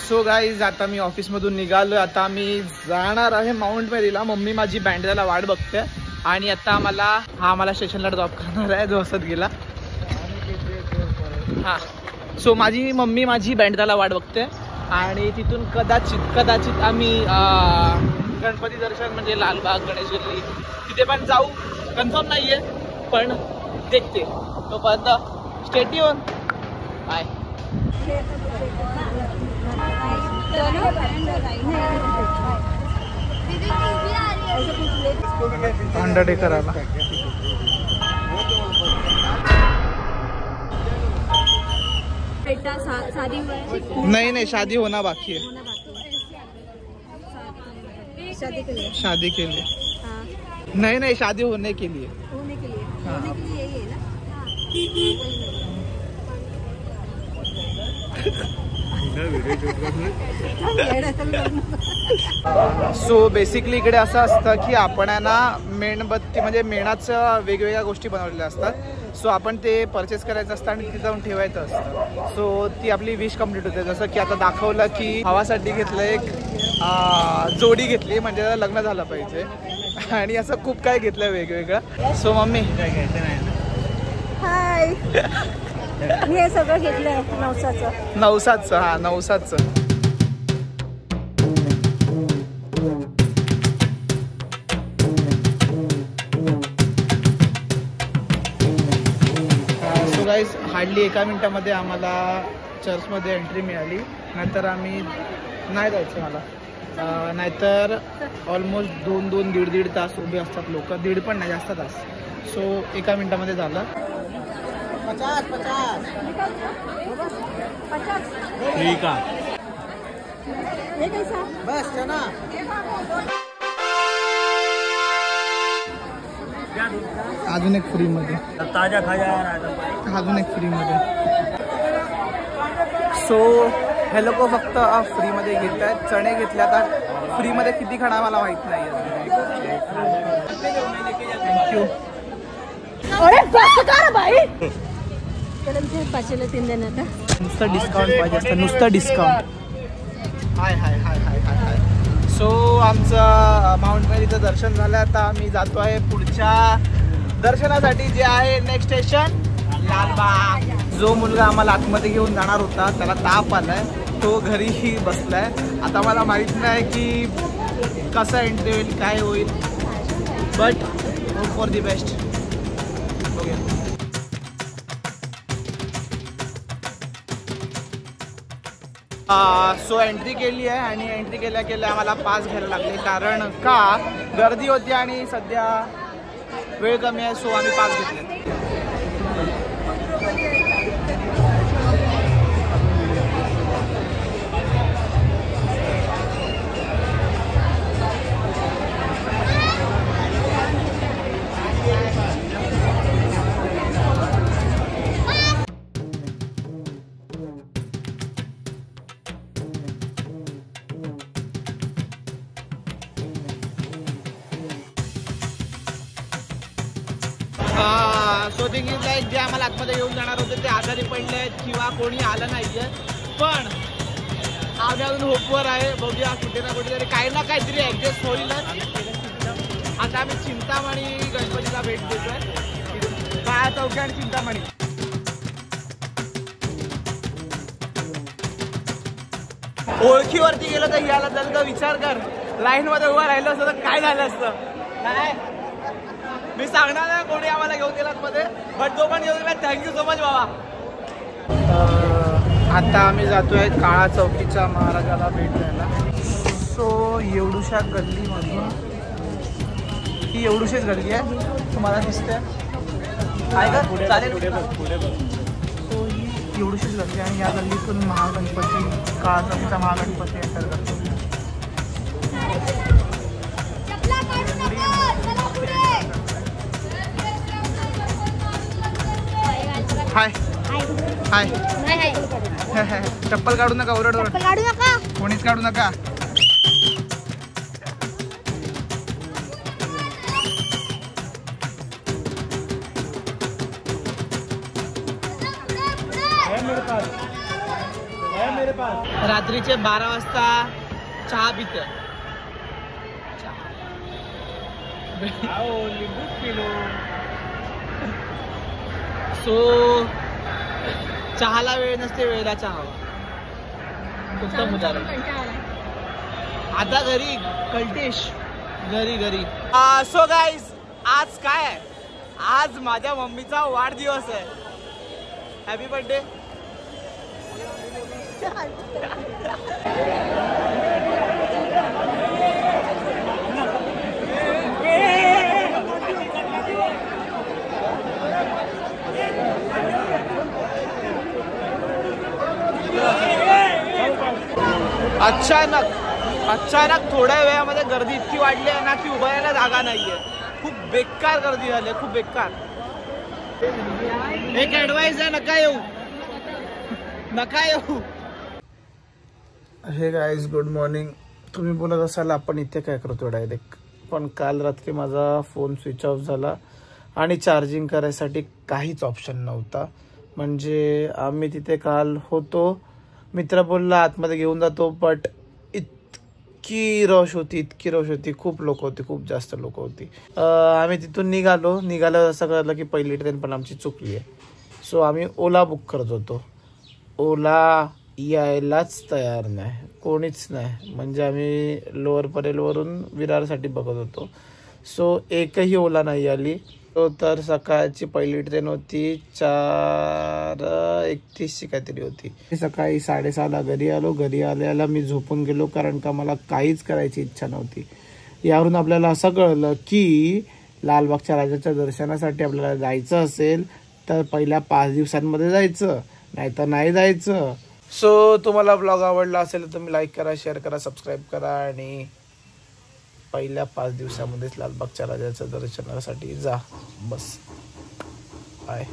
So guys आता मी ऑफिसमधून निघालो. आता मी जाणार आहे माउंट मेरीला. मम्मी माझी बँड्राला वाट बघते आणि आता मला स्टेशनला ड्रॉप करणार आहे जो असत गेला. हां सो माझी मम्मी माझी बँड्राला वाट बघते आणि तिथून कदाचित आम्ही गणपती दर्शन म्हणजे लालबाग गणेश गल्ली तिथे पण जाऊ. कन्फर्म नाही आहे पण देखते. तोपर्यंत स्टे ट्यून. बाय. अंडरटेकर आला. नहीं शादी होना बाकी है. शादी के लिए नहीं शादी होने के लिए यही है ना. सो बेसिकली इकडे असं असतं की आपण आहे ना मेणबत्ती म्हणजे मेणाचं वेगवेगळ्या गोष्टी बनवलेल्या असतात. सो आपण ते परचेस करायचं असतं आणि तिथे जाऊन ठेवायचं असतं. सो ती आपली विश कंप्लीट होते. जसं की आता दाखवलं की भावासाठी घेतलं एक जोडी घेतली म्हणजे त्याला लग्न झालं पाहिजे आणि असं खूप काय घेतलं वेगवेगळं. सो मम्मी काय घ्यायचं नाही. हाय मी हे सगळं घेतलंय नवसाचं. हा नवसाचं. सो गाईज हार्डली 1 मिनिटामध्ये आम्हाला चर्चमध्ये एंट्री मिळाली. नंतर आम्ही नाही जायचं मला नाहीतर ऑलमोस्ट 2-2, 1.5 तास उभे असतात लोक. 1.5 पण नाही जास्त तास. सो 1 मिनिटामध्ये झालं. 50 ठीक आहे बस चना. अजून एक फ्री मध्ये ताजा खाजा. अजून एक फ्री मध्ये. सो हे लोक फक्त फ्री मध्ये घेत आहेत. चणे घेतले. आता फ्री मध्ये किती खाणार मला माहित नाही. थँक्यू. अरे बस कर भाई. पाचशेला 3 देणार का. नुसतं डिस्काउंट पाहिजे असतं. नुसतं डिस्काउंट. हाय हाय हाय हाय हाय हाय. सो आमचं माउंट मेरीचं दर्शन झालं. आता आम्ही जातो आहे पुढच्या दर्शनासाठी जे आहे नेक्स्ट स्टेशन लालबाग. जो मुलगा आम्हाला आतमध्ये घेऊन जाणार होता त्याला ताप आलाय. तो घरीही बसलाय. आता मला माहित नाही की कसं एंट्री होईल काय होईल but hope for the best. So entry केली आहे आणि एंट्री केल्या आम्हाला पास घ्यायला लागले कारण का गर्दी होती आणि सध्या वेळ कमी आहे. सो आम्ही पास घेतले. सो थिंग इज लाईक जे आम्हाला आतमध्ये येऊन जाणार होते ते आजारी पडले आहेत किंवा कोणी आलं नाहीये. पण आम्ही अजून होपवर आहे. बघूया कुठे ना कुठेतरी काही ना काहीतरी ॲडजस्ट होईलच. आता आम्ही चिंतामणी गणपतीला भेट देतोय. काळा चौकी आणि चिंतामणी. ओळखीवरती गेलो तर याला जर का विचार कर लाईन मध्ये उभं राहिलं असतं तर काय झालं असतं. काय मी सांगणार नाही कोणी आम्हाला घेऊन गेलात मध्ये बट तो पण घेऊन गेला. थँक्यू सो मच बाबा. आता आम्ही जातोय काळा चौकीच्या महाराजाला भेट द्यायला. सो एवढूशा गल्लीमधून ही एवढूशीच गल्ली आहे तुम्हाला दिसते आहे का. चालेल पुढे बघ. सो ही एवढूशीच गल्ली आणि या गल्लीतून महागणपती काळा चौकीचा महागणपती एंटर करतो. हाय हाय हाय. चप्पल काढू नका. ओरड काढू नका. कोणीच काढू नका. रात्रीचे 12 वाजता चहा पिते. सो चहाला वेळ नसते, वेळेला चहा. उत्तम उदाहरण. आता घरी कल्टेश, घरी. सो गाईज, आज काय आहे? आज माझ्या मम्मीचा वाढदिवस आहे. Happy birthday. अचानक थोड्या वेळामध्ये गर्दी इतकी वाढली आहे ना की उभा राहायला जागा नाहीये. खूप बेकार गर्दी झाली, खूप बेकार. एक ऍडवाइस आहे, नका येऊ. हे गाईज, गुड मॉर्निंग. तुम्ही बोलत असाल आपण इथे काय करतो डायरेक्ट, पण काल रात्री माझा फोन स्विच ऑफ झाला आणि चार्जिंग करायसाठी काहीच ऑप्शन नव्हता. म्हणजे आम्ही तिथे काल होतो, मित्र बोलला आतमध्ये घेऊन जातो, बट इतकी रश होती, खूप लोक होती, खूप जास्त लोक होती. आम्ही तिथून निघालो असं कळलं की पहिली ट्रेन पण आमची चुकली आहे. सो आम्ही ओला बुक करत होतो. ओला यायलाच तयार नाही, कोणीच नाही. म्हणजे आम्ही लोअर परेलवरून विरारसाठी बघत होतो. सो एकही ओला नाही आली. तर सकाळची पहिली ट्रेन होती 4:31 काहीतरी होती. सकाळी 6:30ला घरी आलो. घरी आल्याला मी झोपून गेलो, कारण का मला काहीच करायची इच्छा नव्हती. यावरून आपल्याला असं कळलं की लालबागच्या राजाच्या दर्शनासाठी आपल्याला जायचं असेल तर पहिल्या 5 दिवसांमध्ये जायचं, नाहीतर नाही जायचं. सो तुम्हाला ब्लॉग आवडला असेल तर तुम्ही लाईक करा, शेअर करा, सबस्क्राईब करा आणि पहिल्या 5 दिवसामध्येच लालबागच्या राजाच्या दर्शनासाठी जा. बस, बाय.